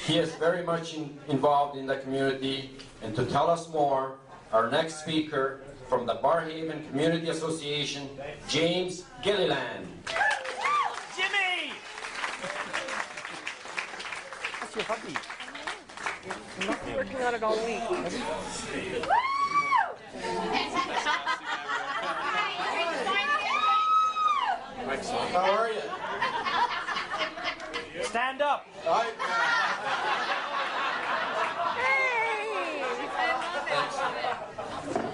He is very much involved in the community, and to tell us more, our next speaker from the Barrhaven Community Association, James Gilliland. Jimmy! That's your puppy. I'm not working on it all week. How are you? Stand up.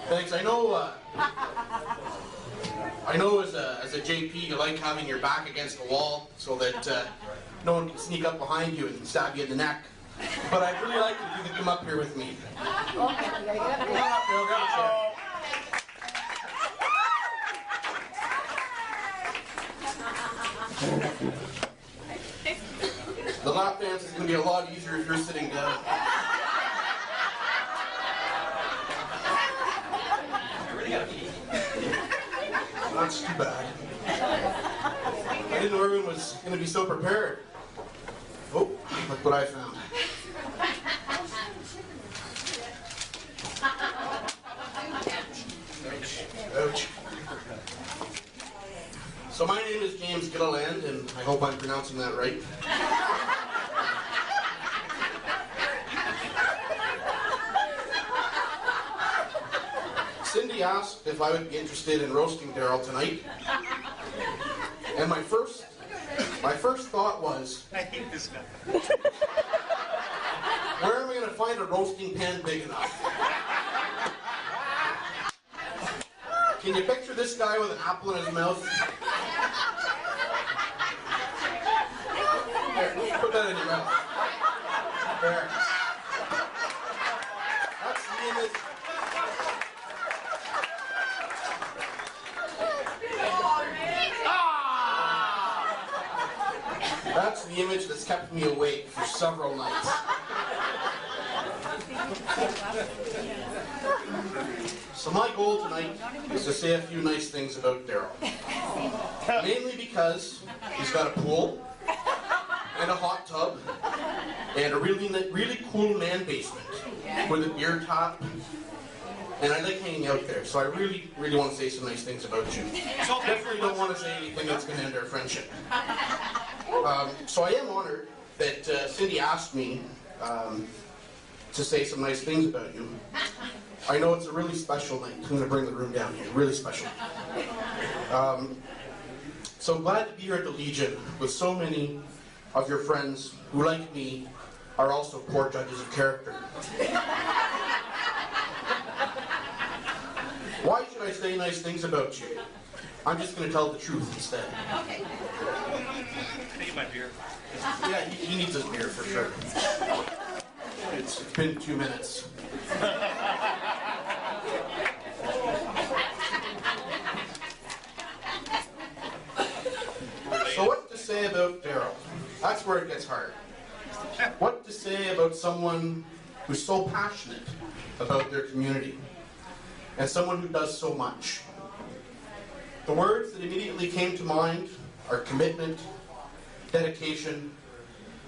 Thanks. I know as a JP you like having your back against the wall so that no one can sneak up behind you and stab you in the neck. But I'd really like if you could come up here with me. Come on up here, I'll grab a chair. The lap dance is going to be a lot easier if you're sitting down. That's too bad. I didn't know everyone was going to be so prepared. Oh, look what I found. Ouch. So my name is James Gilliland, and I hope I'm pronouncing that right. Cindy asked if I would be interested in roasting Darrell tonight, and my first thought was, I hate this guy. Where am I going to find a roasting pan big enough? Can you picture this guy with an apple in his mouth? Here, put that in your mouth. There. That's the image. That's the image that's kept me awake for several nights. So my goal tonight is to say a few nice things about Darrell. Mainly because he's got a pool, and a hot tub, and a really cool man basement with a beer top, and I like hanging out there, so I really want to say some nice things about you. Definitely don't want to say anything that's going to end our friendship. So I am honored that Cindy asked me to say some nice things about you. I know it's a really special night. I'm going to bring the room down here. Really special. So I'm glad to be here at the Legion with so many of your friends who, like me, are also poor judges of character. Why should I say nice things about you? I'm just going to tell the truth instead. Okay. Take my beer. Yeah, he needs his beer for sure. It's been 2 minutes. So what to say about Darrell? That's where it gets hard. What to say about someone who's so passionate about their community and someone who does so much? The words that immediately came to mind are commitment, dedication,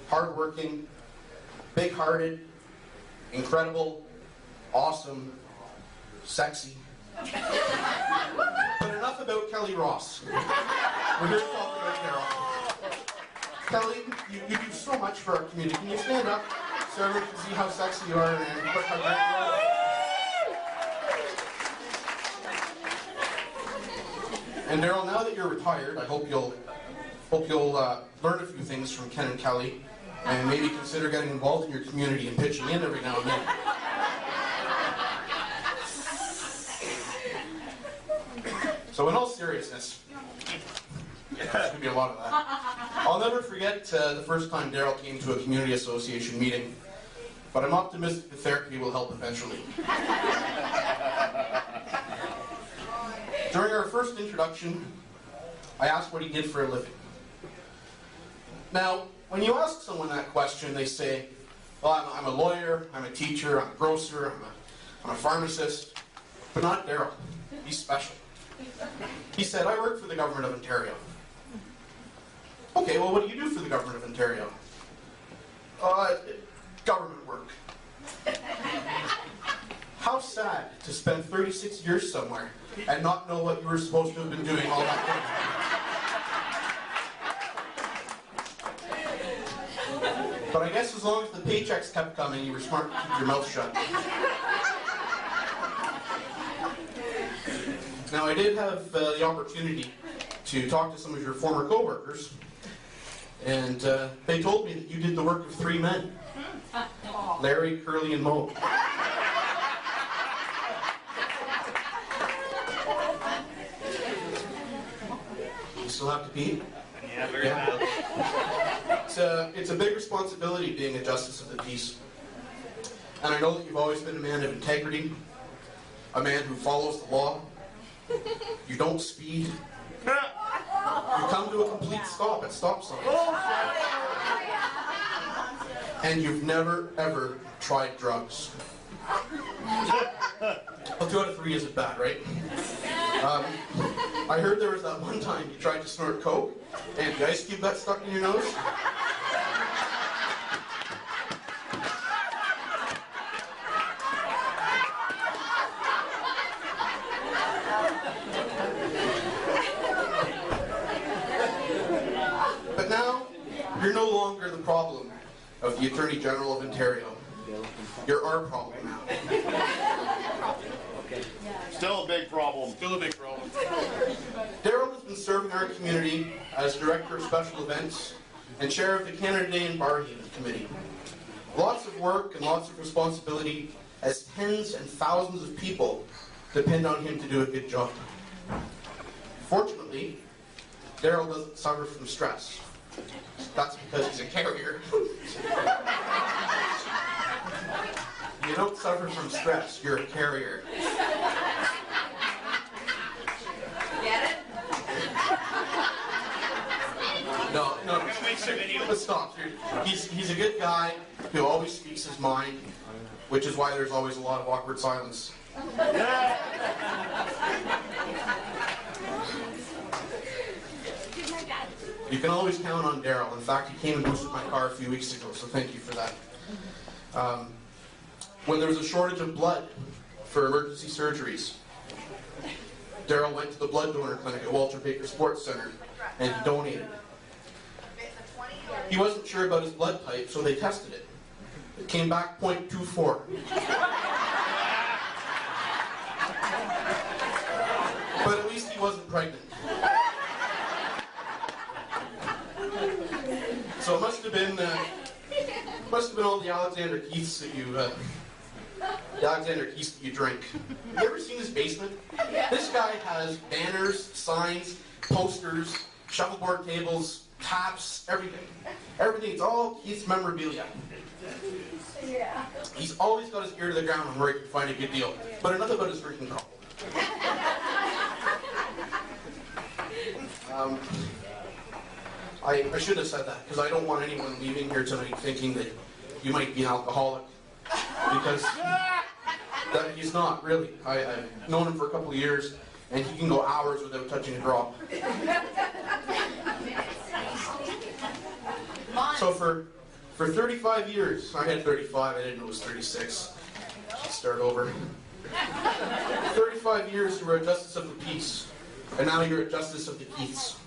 hardworking, big-hearted, incredible, awesome, sexy. But enough about Kelly Ross. We're here to talk about Darrell. Kelly, you do so much for our community. Can you stand up so everyone can see how sexy you are and how great you are? And Darrell, now that you're retired, I hope you'll learn a few things from Ken and Kelly, and maybe consider getting involved in your community and pitching in every now and then. So in all seriousness, there's going to be a lot of that. I'll never forget the first time Darrell came to a community association meeting, but I'm optimistic the therapy will help eventually. During our first introduction, I asked what he did for a living. Now, when you ask someone that question, they say, well, I'm a lawyer, I'm a teacher, I'm a grocer, I'm a pharmacist, but not Darrell. He's special. He said, I work for the government of Ontario. Okay, well, what do you do for the government of Ontario? Government work. How sad to spend 36 years somewhere and not know what you were supposed to have been doing all that time. But I guess as long as the paychecks kept coming, you were smart to keep your mouth shut. Now, I did have the opportunity to talk to some of your former co-workers, and they told me that you did the work of 3 men. Larry, Curly, and Mo. You still have to pee? Yeah, very bad. It's a big responsibility being a justice of the peace. And I know that you've always been a man of integrity, a man who follows the law. You don't speed. You come to a complete stop at stop signs. And you've never, ever tried drugs. Well, 2 out of 3 isn't bad, right? I heard there was that one time you tried to snort coke, and the ice cube got stuck in your nose. But now, you're no longer the problem of the Attorney General of Ontario. You're our problem now. Still a big problem. Still a big problem. Darrell has been serving our community as Director of Special Events and Chair of the Canada Day in Barrhaven Committee. Lots of work and lots of responsibility as tens and thousands of people depend on him to do a good job. Fortunately, Darrell doesn't suffer from stress. That's because he's a carrier. You don't suffer from stress, you're a carrier. Get it? No. But stop. He's a good guy who always speaks his mind, which is why there's always a lot of awkward silence. You can always count on Darrell. In fact, he came and boosted my car a few weeks ago, so thank you for that. When there was a shortage of blood for emergency surgeries, Darrell went to the blood donor clinic at Walter Baker Sports Center and he donated. He wasn't sure about his blood type, so they tested it. It came back 0.24. But at least he wasn't pregnant. So it must have been all the Alexander Keiths that you drink. Have you ever seen his basement? This guy has banners, signs, posters, shuffleboard tables, taps, everything. Everything's all Keith's memorabilia. Yeah. He's always got his ear to the ground on where he can find a good deal. But enough about his drinking problem. I should have said that, because I don't want anyone leaving here tonight thinking that you might be an alcoholic. Because he's not, really. I've known him for a couple of years, and he can go hours without touching a drop. So for 35 years, I had 35, I didn't know it was 36. Should start over. 35 years you were a Justice of the Peace, and now you're a Justice of the Keiths.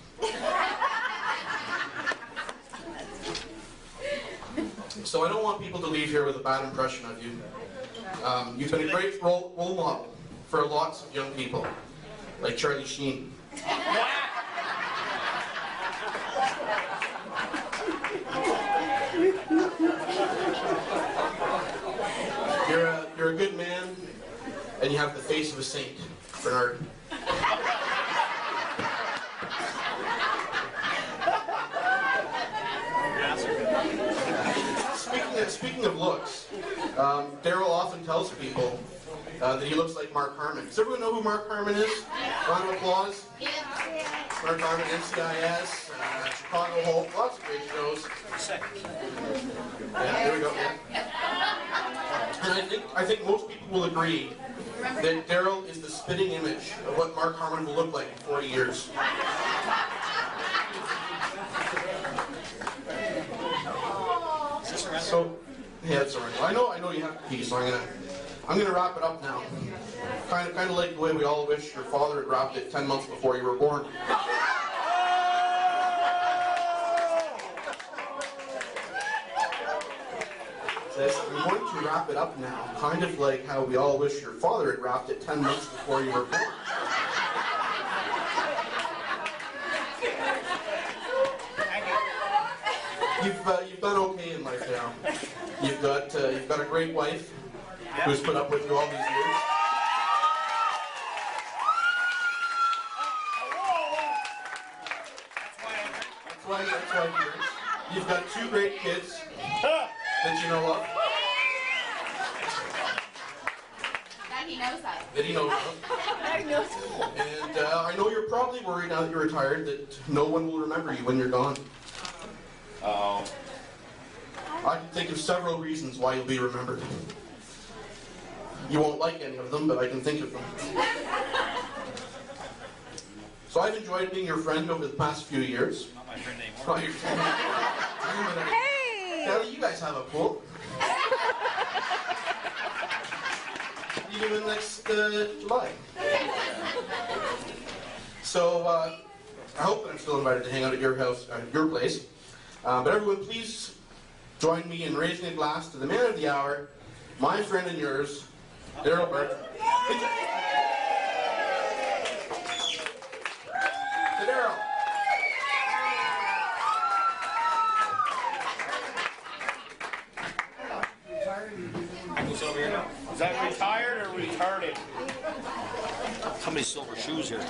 So I don't want people to leave here with a bad impression of you. You've been a great role model for lots of young people, like Charlie Sheen. You're a good man, and you have the face of a saint, Bernard. Speaking of looks, Darrell often tells people that he looks like Mark Harmon. Does everyone know who Mark Harmon is? Round of applause. Mark Harmon, NCIS, Chicago Hope, lots of great shows. Yeah, there we go. Yeah. And I think most people will agree that Darrell is the spitting image of what Mark Harmon will look like in 40 years. So, yeah, it's alright. I know you have to pee, so I'm gonna wrap it up now. Kind of like the way we all wish your father had wrapped it 10 months before you were born. I'm going to wrap it up now, kind of like how we all wish your father had wrapped it 10 months before you were born. You've done okay in life now. You've got a great wife who's put up with you all these years. That's why you drink. You've got 2 great kids that you know of. That he knows of. That he knows of. And I know you're probably worried now that you're retired that no one will remember you when you're gone. Oh. I can think of several reasons why you'll be remembered. You won't like any of them, but I can think of them. So I've enjoyed being your friend over the past few years. Not my friend anymore. Not your friend. Hey! Kelly, you guys have a pool. You do it next July. So I hope that I'm still invited to hang out at your house, your place. But everyone, please join me in raising a glass to the man of the hour, my friend and yours, Darrell Bartraw. To Darrell. Is that retired or retarded? Somebody's silver shoes here.